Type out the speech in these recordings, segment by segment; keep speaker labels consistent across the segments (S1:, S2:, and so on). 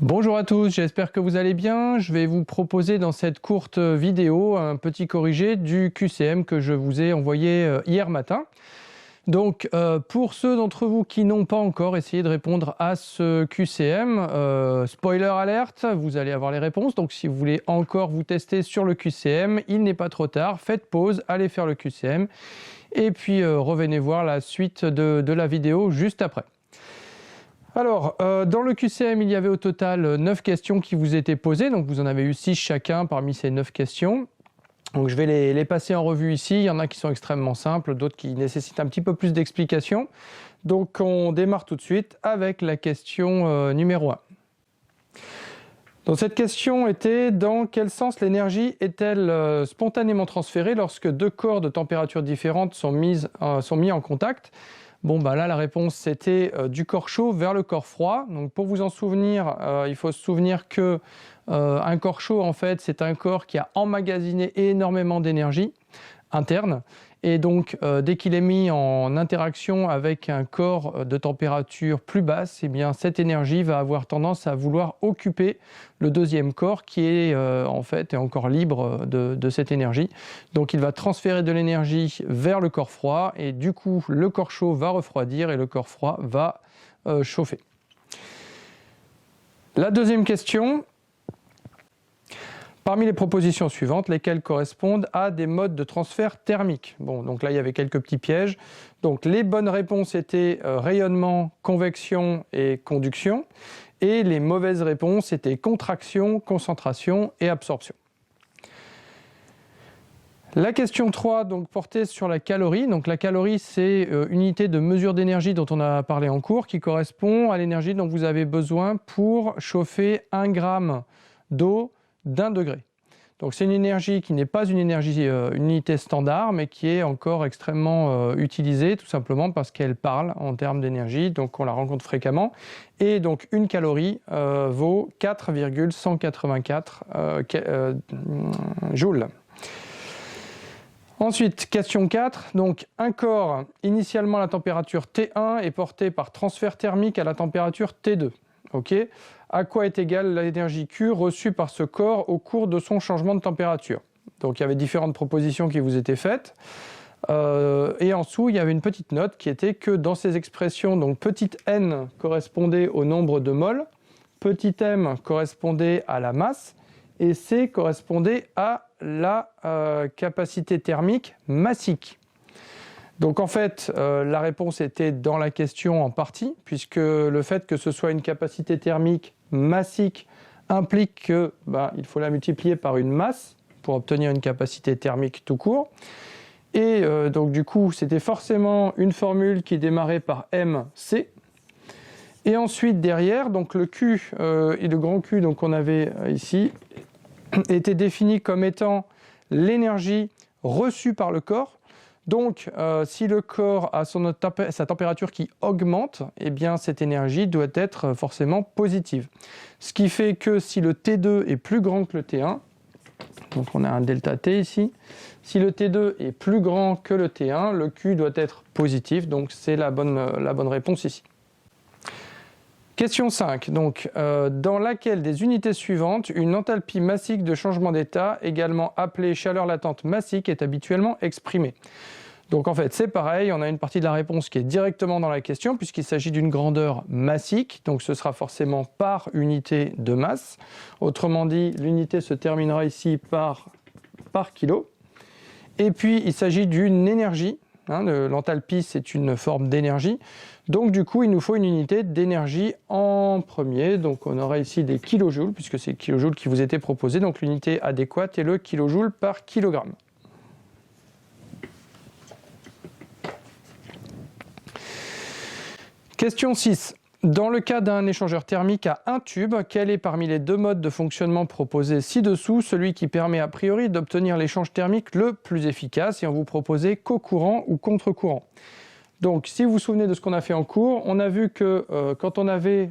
S1: Bonjour à tous, j'espère que vous allez bien. Je vais vous proposer dans cette courte vidéo un petit corrigé du QCM que je vous ai envoyé hier matin. Donc pour ceux d'entre vous qui n'ont pas encore essayé de répondre à ce QCM, spoiler alerte, vous allez avoir les réponses. Donc si vous voulez encore vous tester sur le QCM, il n'est pas trop tard, faites pause, allez faire le QCM et puis revenez voir la suite de la vidéo juste après. Alors, dans le QCM, il y avait au total 9 questions qui vous étaient posées, donc vous en avez eu 6 chacun parmi ces 9 questions. Donc je vais les passer en revue ici, il y en a qui sont extrêmement simples, d'autres qui nécessitent un petit peu plus d'explications. Donc on démarre tout de suite avec la question numéro 1. Donc cette question était: dans quel sens l'énergie est-elle spontanément transférée lorsque deux corps de température différentes sont mis en contact? Bon, bah là, la réponse, c'était du corps chaud vers le corps froid. Donc, pour vous en souvenir, il faut se souvenir que un corps chaud, en fait, c'est un corps qui a emmagasiné énormément d'énergie interne. Et donc, dès qu'il est mis en interaction avec un corps de température plus basse, eh bien, cette énergie va avoir tendance à vouloir occuper le deuxième corps qui est en fait encore libre de cette énergie. Donc, il va transférer de l'énergie vers le corps froid et du coup, le corps chaud va refroidir et le corps froid va chauffer. La deuxième question: parmi les propositions suivantes, lesquelles correspondent à des modes de transfert thermique? Bon, donc là, il y avait quelques petits pièges. Donc, les bonnes réponses étaient rayonnement, convection et conduction. Et les mauvaises réponses étaient contraction, concentration et absorption. La question 3 donc, portait sur la calorie. Donc, la calorie, c'est une unité de mesure d'énergie dont on a parlé en cours, qui correspond à l'énergie dont vous avez besoin pour chauffer 1 gramme d'eau d'1 degré. Donc c'est une énergie qui n'est pas une unité standard, mais qui est encore extrêmement utilisée, tout simplement parce qu'elle parle en termes d'énergie, donc on la rencontre fréquemment. Et donc une calorie vaut 4,184 joules. Ensuite, question 4. Donc un corps initialement à la température T1 est porté par transfert thermique à la température T2. Okay. À quoi est égale l'énergie Q reçue par ce corps au cours de son changement de température? Donc il y avait différentes propositions qui vous étaient faites. Et en dessous, il y avait une petite note qui était que dans ces expressions, donc petite n correspondait au nombre de moles, petit m correspondait à la masse, et c correspondait à la capacité thermique massique. Donc en fait, la réponse était dans la question en partie, puisque le fait que ce soit une capacité thermique massique implique que il faut la multiplier par une masse pour obtenir une capacité thermique tout court. Et donc du coup, c'était forcément une formule qui démarrait par mc. Et ensuite derrière, donc le Q et le grand Q donc qu'on avait ici était défini comme étant l'énergie reçue par le corps. Donc, si le corps a sa température qui augmente, eh bien cette énergie doit être forcément positive. Ce qui fait que si le T2 est plus grand que le T1, donc on a un delta T ici, si le T2 est plus grand que le T1, le Q doit être positif, donc c'est la bonne réponse ici. Question 5, donc, dans laquelle des unités suivantes, une enthalpie massique de changement d'état, également appelée chaleur latente massique, est habituellement exprimée? Donc en fait c'est pareil, on a une partie de la réponse qui est directement dans la question, puisqu'il s'agit d'une grandeur massique, donc ce sera forcément par unité de masse. Autrement dit, l'unité se terminera ici par kilo. Et puis il s'agit d'une énergie, l'enthalpie c'est une forme d'énergie. Donc du coup, il nous faut une unité d'énergie en premier. Donc on aura ici des kilojoules, puisque c'est le kilojoule qui vous était proposé. Donc l'unité adéquate est le kilojoule par kilogramme. Question 6. Dans le cas d'un échangeur thermique à un tube, quel est parmi les deux modes de fonctionnement proposés ci-dessous celui qui permet a priori d'obtenir l'échange thermique le plus efficace? Et on vous proposait cocourant ou contre-courant. Donc, si vous vous souvenez de ce qu'on a fait en cours, on a vu que quand on avait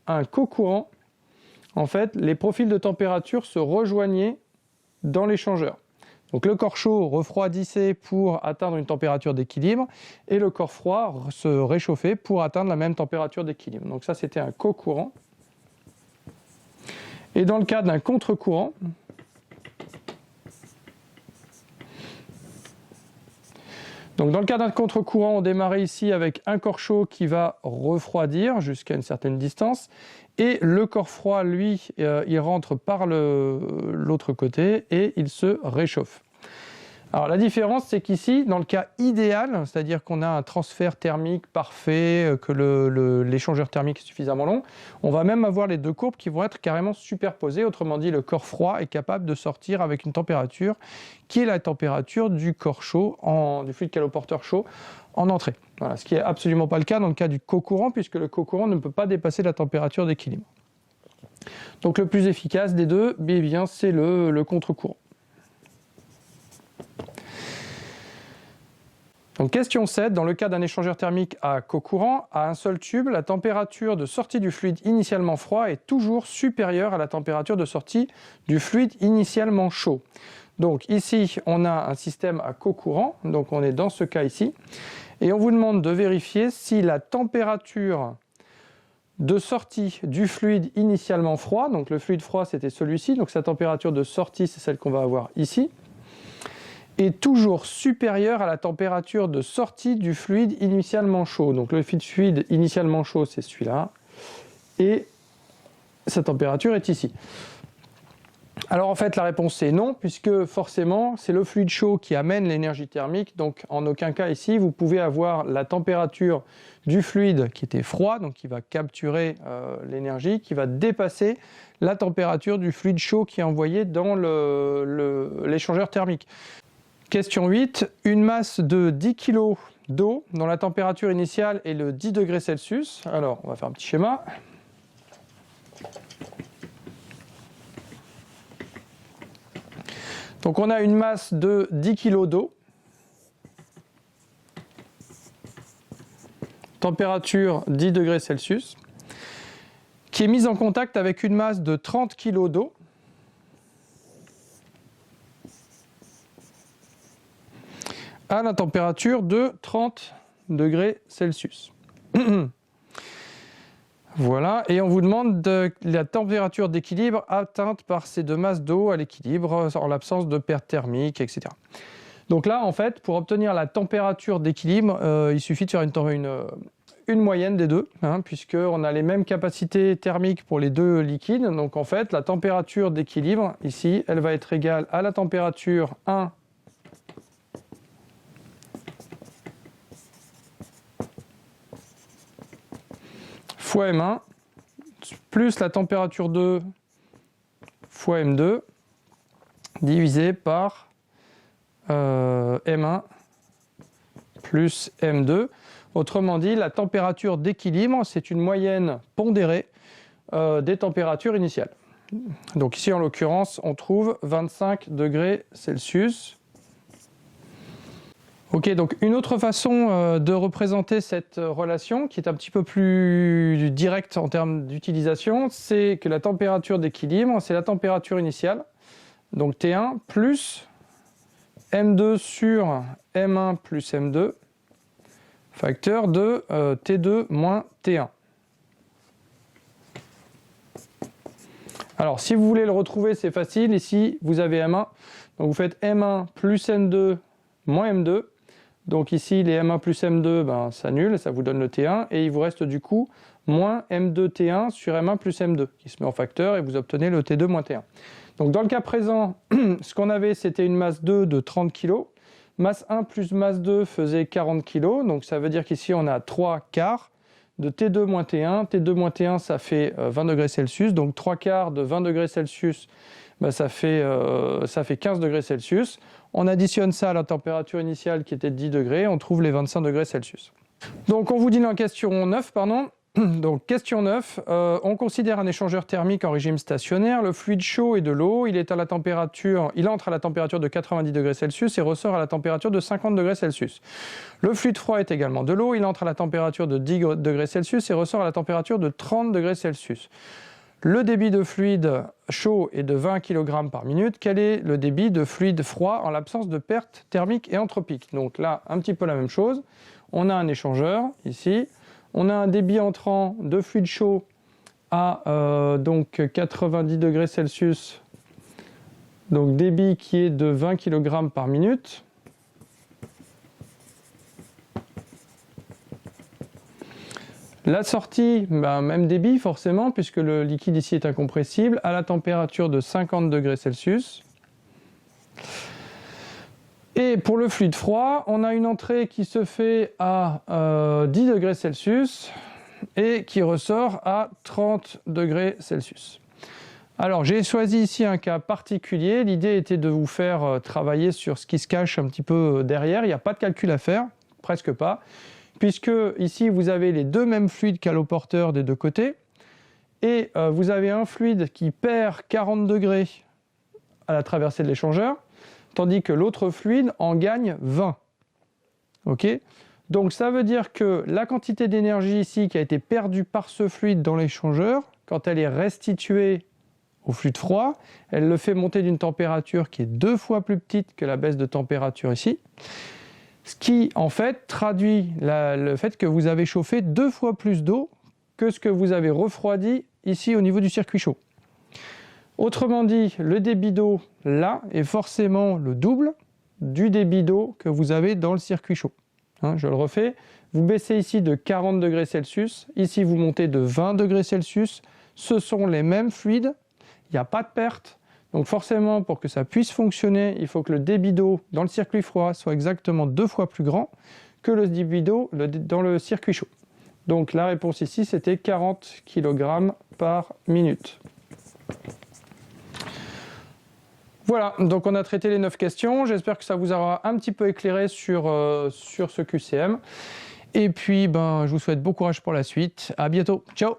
S1: un cocourant, en fait, les profils de température se rejoignaient dans l'échangeur. Donc, le corps chaud refroidissait pour atteindre une température d'équilibre et le corps froid se réchauffait pour atteindre la même température d'équilibre. Donc ça, c'était un cocourant. Et dans le cas d'un contre-courant, donc dans le cas d'un contre-courant, on démarrait ici avec un corps chaud qui va refroidir jusqu'à une certaine distance, et le corps froid, lui, il rentre par l'autre côté et il se réchauffe. Alors la différence, c'est qu'ici, dans le cas idéal, c'est-à-dire qu'on a un transfert thermique parfait, que l'échangeur thermique est suffisamment long, on va même avoir les deux courbes qui vont être carrément superposées. Autrement dit, le corps froid est capable de sortir avec une température qui est la température du corps chaud, du fluide caloporteur chaud en entrée. Voilà, ce qui n'est absolument pas le cas dans le cas du cocourant, puisque le cocourant ne peut pas dépasser la température d'équilibre. Donc le plus efficace des deux, eh bien, c'est le contre-courant. Donc question 7, dans le cas d'un échangeur thermique à cocourant, à un seul tube, la température de sortie du fluide initialement froid est toujours supérieure à la température de sortie du fluide initialement chaud. Donc ici, on a un système à cocourant, donc on est dans ce cas ici, et on vous demande de vérifier si la température de sortie du fluide initialement froid, donc le fluide froid c'était celui-ci, donc sa température de sortie c'est celle qu'on va avoir ici, est toujours supérieure à la température de sortie du fluide initialement chaud. Donc le fluide initialement chaud, c'est celui-là, et sa température est ici. Alors en fait, la réponse c'est non, puisque forcément, c'est le fluide chaud qui amène l'énergie thermique, donc en aucun cas ici, vous pouvez avoir la température du fluide qui était froid, donc qui va capturer l'énergie, qui va dépasser la température du fluide chaud qui est envoyé dans l'échangeur thermique. Question 8, une masse de 10 kg d'eau dont la température initiale est le 10 degrés Celsius. Alors, on va faire un petit schéma. Donc on a une masse de 10 kg d'eau, température 10 degrés Celsius, qui est mise en contact avec une masse de 30 kg d'eau, à la température de 30 degrés Celsius. Voilà, et on vous demande la température d'équilibre atteinte par ces deux masses d'eau à l'équilibre en l'absence de perte thermique, etc. Donc là, en fait, pour obtenir la température d'équilibre, il suffit de faire une moyenne des deux, puisqu'on a les mêmes capacités thermiques pour les deux liquides. Donc en fait, la température d'équilibre, ici, elle va être égale à la température 1 fois M1 plus la température 2 fois M2 divisé par M1 plus M2. Autrement dit, la température d'équilibre, c'est une moyenne pondérée des températures initiales. Donc ici, en l'occurrence, on trouve 25 degrés Celsius. Ok, donc une autre façon de représenter cette relation, qui est un petit peu plus directe en termes d'utilisation, c'est que la température d'équilibre, c'est la température initiale, donc T1 plus M2 sur M1 plus M2, facteur de T2 moins T1. Alors, si vous voulez le retrouver, c'est facile. Ici, vous avez M1, donc vous faites M1 plus M2 moins M2. Donc ici, les M1 plus M2 s'annulent, ça vous donne le T1, et il vous reste du coup moins M2 T1 sur M1 plus M2, qui se met en facteur, et vous obtenez le T2 moins T1. Donc dans le cas présent, ce qu'on avait, c'était une masse 2 de 30 kg, masse 1 plus masse 2 faisait 40 kg, donc ça veut dire qu'ici on a 3 quarts de T2 moins T1, T2 moins T1 ça fait 20 degrés Celsius, donc 3 quarts de 20 degrés Celsius, ça fait 15 degrés Celsius. On additionne ça à la température initiale qui était de 10 degrés, on trouve les 25 degrés Celsius. Donc on vous dit dans question 9, donc question 9, on considère un échangeur thermique en régime stationnaire, le fluide chaud est de l'eau, il entre à la température de 90 degrés Celsius et ressort à la température de 50 degrés Celsius. Le fluide froid est également de l'eau, il entre à la température de 10 degrés Celsius et ressort à la température de 30 degrés Celsius. Le débit de fluide chaud est de 20 kg par minute. Quel est le débit de fluide froid en l'absence de perte thermique et entropique? Donc là, un petit peu la même chose. On a un échangeur, ici. On a un débit entrant de fluide chaud à donc 90 degrés Celsius, donc débit qui est de 20 kg par minute. La sortie, même débit forcément, puisque le liquide ici est incompressible, à la température de 50 degrés Celsius. Et pour le fluide froid, on a une entrée qui se fait à 10 degrés Celsius et qui ressort à 30 degrés Celsius. Alors j'ai choisi ici un cas particulier. L'idée était de vous faire travailler sur ce qui se cache un petit peu derrière. Il n'y a pas de calcul à faire, presque pas, puisque ici vous avez les deux mêmes fluides caloporteurs des deux côtés. Et vous avez un fluide qui perd 40 degrés à la traversée de l'échangeur, tandis que l'autre fluide en gagne 20. Ok ? Donc ça veut dire que la quantité d'énergie ici qui a été perdue par ce fluide dans l'échangeur, quand elle est restituée au fluide froid, elle le fait monter d'une température qui est 2 fois plus petite que la baisse de température ici, ce qui en fait traduit le fait que vous avez chauffé 2 fois plus d'eau que ce que vous avez refroidi ici au niveau du circuit chaud. Autrement dit, le débit d'eau là est forcément le double du débit d'eau que vous avez dans le circuit chaud. Je le refais, vous baissez ici de 40 degrés Celsius, ici vous montez de 20 degrés Celsius, ce sont les mêmes fluides, il n'y a pas de perte, donc forcément pour que ça puisse fonctionner, il faut que le débit d'eau dans le circuit froid soit exactement 2 fois plus grand que le débit d'eau dans le circuit chaud. Donc la réponse ici c'était 40 kg par minute. Voilà, donc on a traité les 9 questions. J'espère que ça vous aura un petit peu éclairé sur ce QCM. Et puis, je vous souhaite bon courage pour la suite. À bientôt. Ciao!